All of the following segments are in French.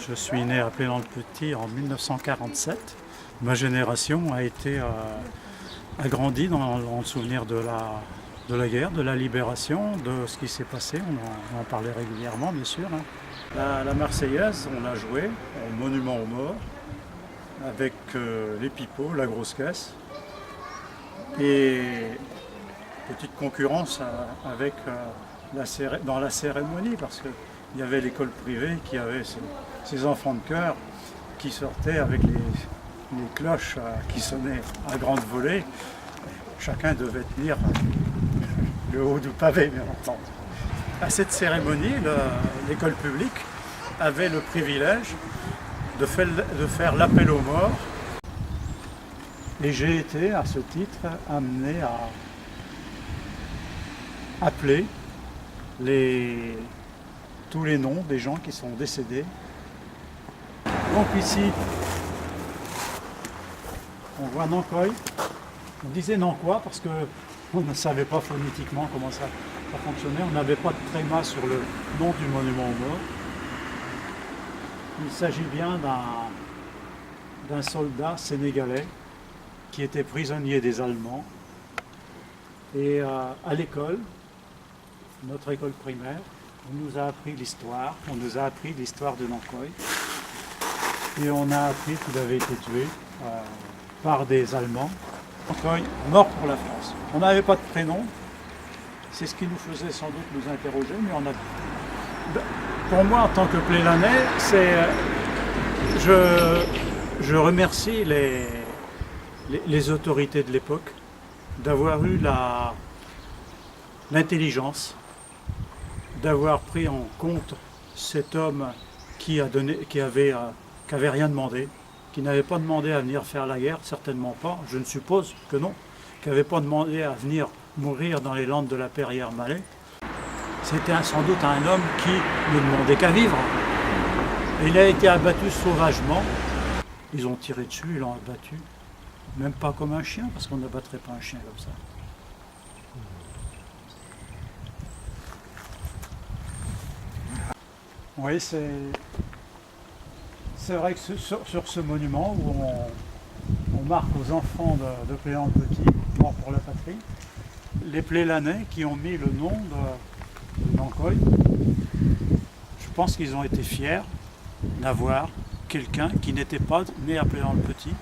Je suis né à Plélan-le-Petit en 1947. Ma génération a grandi dans le souvenir de la guerre, de la libération, de ce qui s'est passé. On en parlait régulièrement, bien sûr. La Marseillaise, on a joué au Monument aux Morts avec les pipeaux, la grosse caisse. Et petite concurrence avec dans la cérémonie, parce qu'il y avait l'école privée qui avait ses enfants de chœur qui sortaient avec les cloches qui sonnaient à grande volée. Chacun devait tenir le haut du pavé, bien entendu. À cette cérémonie, l'école publique avait le privilège de faire l'appel aux morts. Et j'ai été, à ce titre, amené à appeler tous les noms des gens qui sont décédés. Donc ici, on voit Nankoy. On disait Nankois parce qu'on ne savait pas phonétiquement comment ça fonctionnait. On n'avait pas de tréma sur le nom du monument aux morts. Il s'agit bien d'un soldat sénégalais qui était prisonnier des Allemands. Et à l'école, notre école primaire, on nous a appris l'histoire. On nous a appris l'histoire de Nankoy. Et on a appris qu'il avait été tué par des Allemands. Nankoy, mort pour la France. On n'avait pas de prénom. C'est ce qui nous faisait sans doute nous interroger, mais on a... Pour moi, en tant que Plélanais, je remercie les autorités de l'époque d'avoir eu l'intelligence, d'avoir pris en compte cet homme qui avait rien demandé, qui n'avait pas demandé à venir faire la guerre, certainement pas, je ne suppose que non, qui n'avait pas demandé à venir mourir dans les landes de la Perrière-Malais. C'était sans doute un homme qui ne demandait qu'à vivre. Et il a été abattu sauvagement. Ils ont tiré dessus, ils l'ont abattu. Même pas comme un chien, parce qu'on n'abattrait pas un chien comme ça. Oui, c'est vrai que sur ce monument où on marque aux enfants de Plélan-le-Petit, morts pour la patrie, les Plélanais qui ont mis le nom de Nankoy, je pense qu'ils ont été fiers d'avoir quelqu'un qui n'était pas né à Plélan-le-Petit,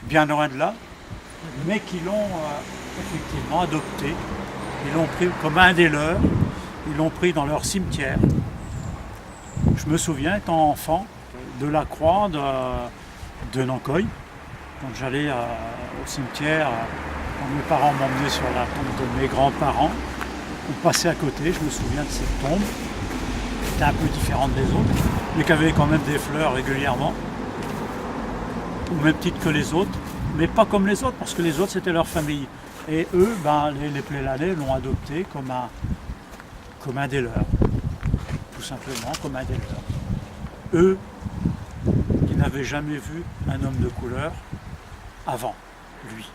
bien loin de là, mais qui l'ont effectivement adopté. Ils l'ont pris comme un des leurs, ils l'ont pris dans leur cimetière. Je me souviens, étant enfant, de la croix de Nankoy. Quand j'allais au cimetière, quand mes parents m'emmenaient sur la tombe de mes grands-parents, on passait à côté, je me souviens de cette tombe, qui était un peu différente des autres, mais qui avait quand même des fleurs régulièrement, au même titre que les autres, mais pas comme les autres, parce que les autres c'était leur famille. Et eux, les Plélanais l'ont adopté comme un des leurs, tout simplement comme un des leurs. Eux, qui n'avaient jamais vu un homme de couleur avant lui.